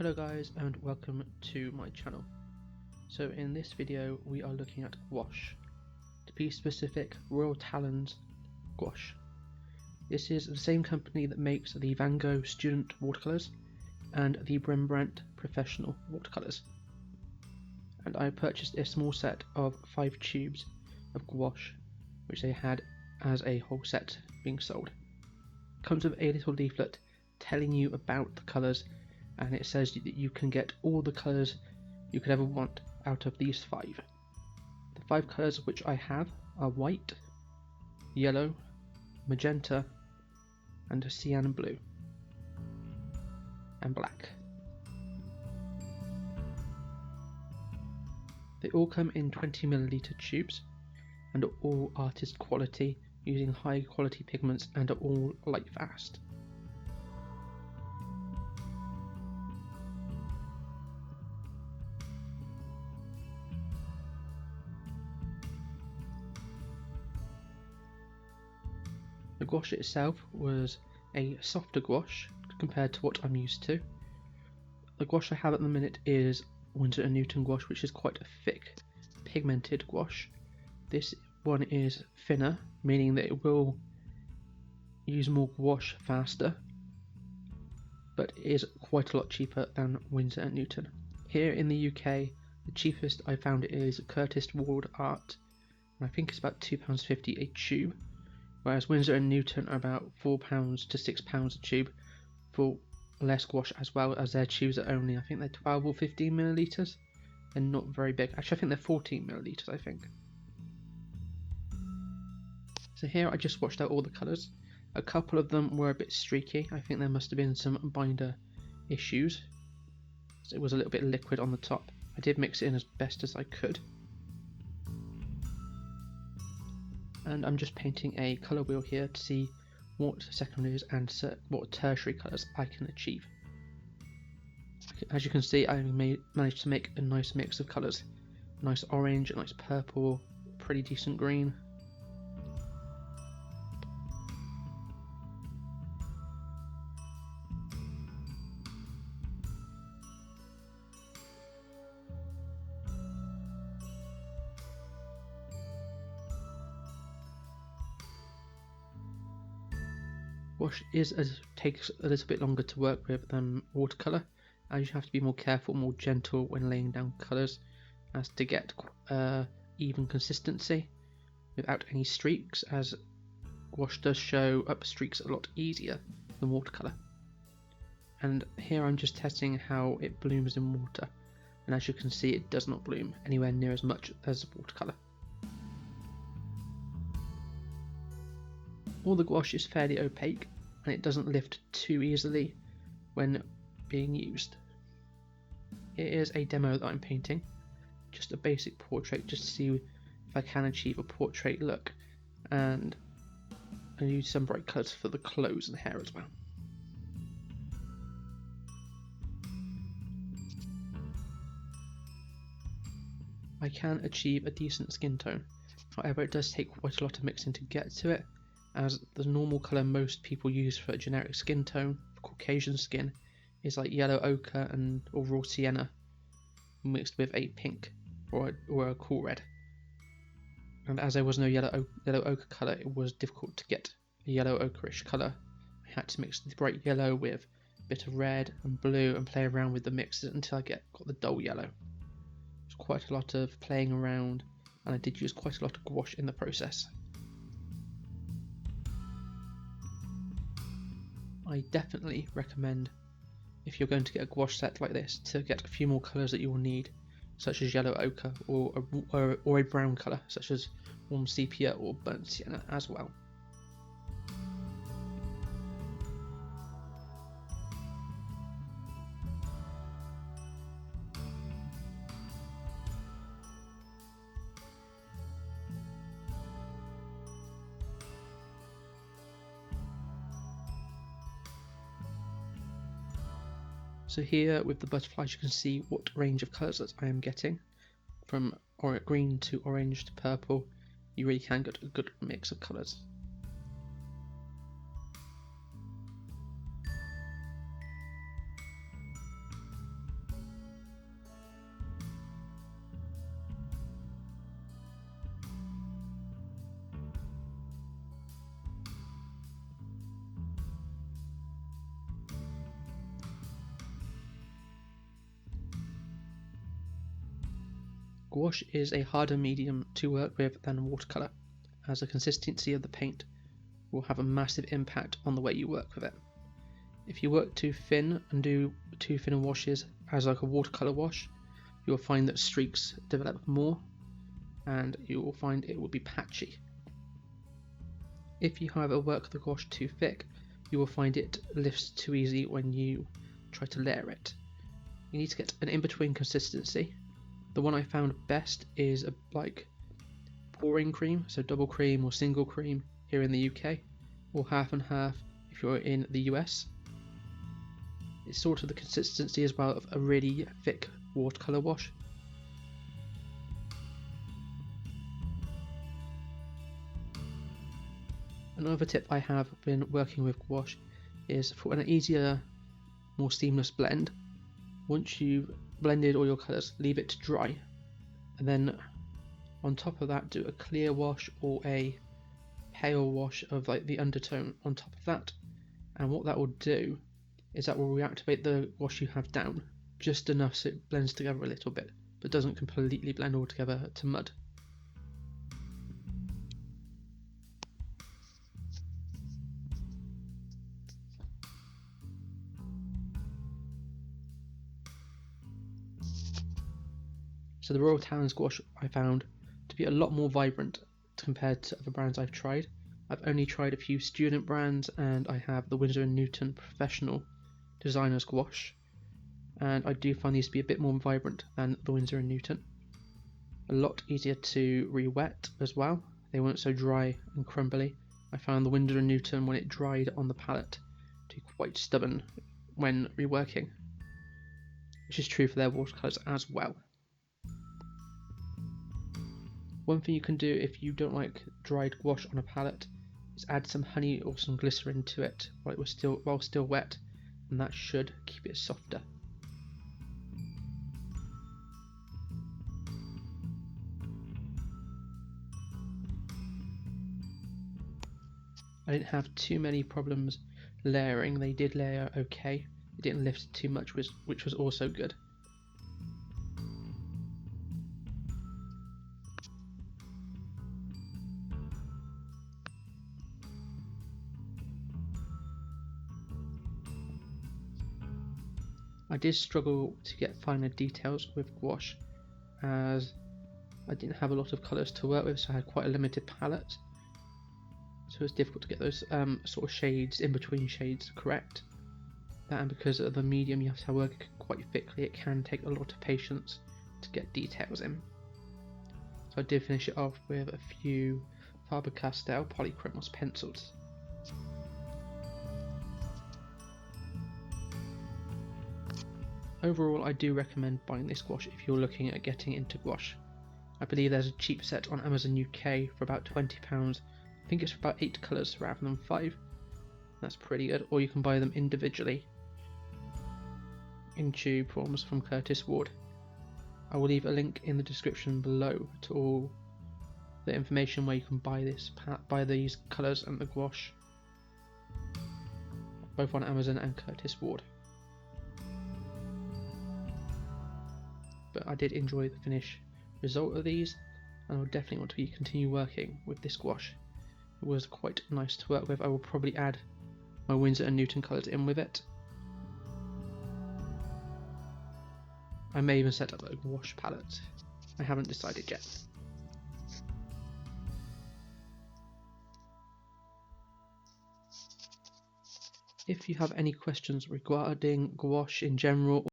Hello guys and welcome to my channel. So in this video we are looking at gouache, to be specific Royal Talens Gouache. This is the same company that makes the Van Gogh student watercolours and the Rembrandt professional watercolours. And I purchased a small set of 5 tubes of gouache which they had as a whole set being sold. It comes with a little leaflet telling you about the colours, and it says that you can get all the colours you could ever want out of these 5. The 5 colours which I have are white, yellow, magenta, and cyan blue, and black. They all come in 20ml tubes and are all artist quality, using high quality pigments, and are all light fast. The gouache itself was a softer gouache compared to what I'm used to. The gouache I have at the minute is Winsor & Newton gouache, which is quite a thick pigmented gouache. This one is thinner, meaning that it will use more gouache faster, but it is quite a lot cheaper than Winsor & Newton. Here in the UK, the cheapest I found is Curtis Ward Art, and I think it's about £2.50 a tube, whereas Winsor & Newton are about £4 to £6 a tube for less gouache, as well as their tubes are only, I think they're 12 or 15ml. They're not very big. Actually, I think they're 14ml, I think. So here I just washed out all the colours. A couple of them were a bit streaky. I think there must have been some binder issues. So it was a little bit liquid on the top. I did mix it in as best as I could. And I'm just painting a colour wheel here to see what secondaries and what tertiary colours I can achieve. As you can see, I managed to make a nice mix of colours. A nice orange, a nice purple, pretty decent green. Gouache takes a little bit longer to work with than watercolour, as you have to be more careful, more gentle when laying down colours, as to get even consistency without any streaks, as gouache does show up streaks a lot easier than watercolour. And here I'm just testing how it blooms in water, and as you can see, it does not bloom anywhere near as much as watercolour. All the gouache is fairly opaque, and it doesn't lift too easily when being used. It is a demo that I'm painting, just a basic portrait, just to see if I can achieve a portrait look, and I use some bright colours for the clothes and hair as well. I can achieve a decent skin tone, however it does take quite a lot of mixing to get to it, as the normal colour most people use for a generic skin tone for Caucasian skin is like yellow ochre or raw sienna mixed with a pink or a cool red. And as there was no yellow ochre colour, it was difficult to get a yellow ochreish colour. I had to mix the bright yellow with a bit of red and blue and play around with the mixes until I got the dull yellow. It was quite a lot of playing around, and I did use quite a lot of gouache in the process. I definitely recommend, if you're going to get a gouache set like this, to get a few more colours that you will need, such as yellow ochre or a brown colour such as warm sepia or burnt sienna as well. So here with the butterflies you can see what range of colours that I am getting, from green to orange to purple. You really can get a good mix of colours. Gouache is a harder medium to work with than watercolour, as the consistency of the paint will have a massive impact on the way you work with it. If you work too thin and do too thin washes as like a watercolour wash, you will find that streaks develop more and you will find it will be patchy. If you however work the gouache too thick, you will find it lifts too easy when you try to layer it. You need to get an in-between consistency. The one I found best is like pouring cream, so double cream or single cream here in the UK, or half and half if you're in the US. It's sort of the consistency as well of a really thick watercolour wash. Another tip I have been working with gouache is for an easier, more seamless blend. Once you've blended all your colours, leave it to dry, and then on top of that do a clear wash or a pale wash of like the undertone on top of that, and what that will do is that will reactivate the wash you have down just enough so it blends together a little bit but doesn't completely blend all together to mud. So the Royal Talens Gouache I found to be a lot more vibrant compared to other brands I've tried. I've only tried a few student brands, and I have the Winsor & Newton Professional Designer's Gouache, and I do find these to be a bit more vibrant than the Winsor & Newton. A lot easier to re-wet as well, they weren't so dry and crumbly. I found the Winsor & Newton, when it dried on the palette, to be quite stubborn when reworking, which is true for their watercolours as well. One thing you can do if you don't like dried gouache on a palette is add some honey or some glycerin to it while still wet, and that should keep it softer. I didn't have too many problems layering. They did layer okay. It didn't lift too much, which was also good. I did struggle to get finer details with gouache, as I didn't have a lot of colours to work with, so I had quite a limited palette. So it was difficult to get those sort of shades, in between shades, correct. That, and because of the medium you have to work quite thickly, it can take a lot of patience to get details in. So I did finish it off with a few Faber-Castell Polychromos pencils. Overall, I do recommend buying this gouache if you're looking at getting into gouache. I believe there's a cheap set on Amazon UK for about £20. I think it's for about 8 colours rather than 5. That's pretty good. Or you can buy them individually in tube forms from Curtis Ward. I will leave a link in the description below to all the information where you can buy these colours and the gouache, both on Amazon and Curtis Ward. But I did enjoy the finished result of these, and I will definitely want to continue working with this gouache. It was quite nice to work with. I will probably add my Winsor & Newton colours in with it. I may even set up a gouache palette. I haven't decided yet. If you have any questions regarding gouache in general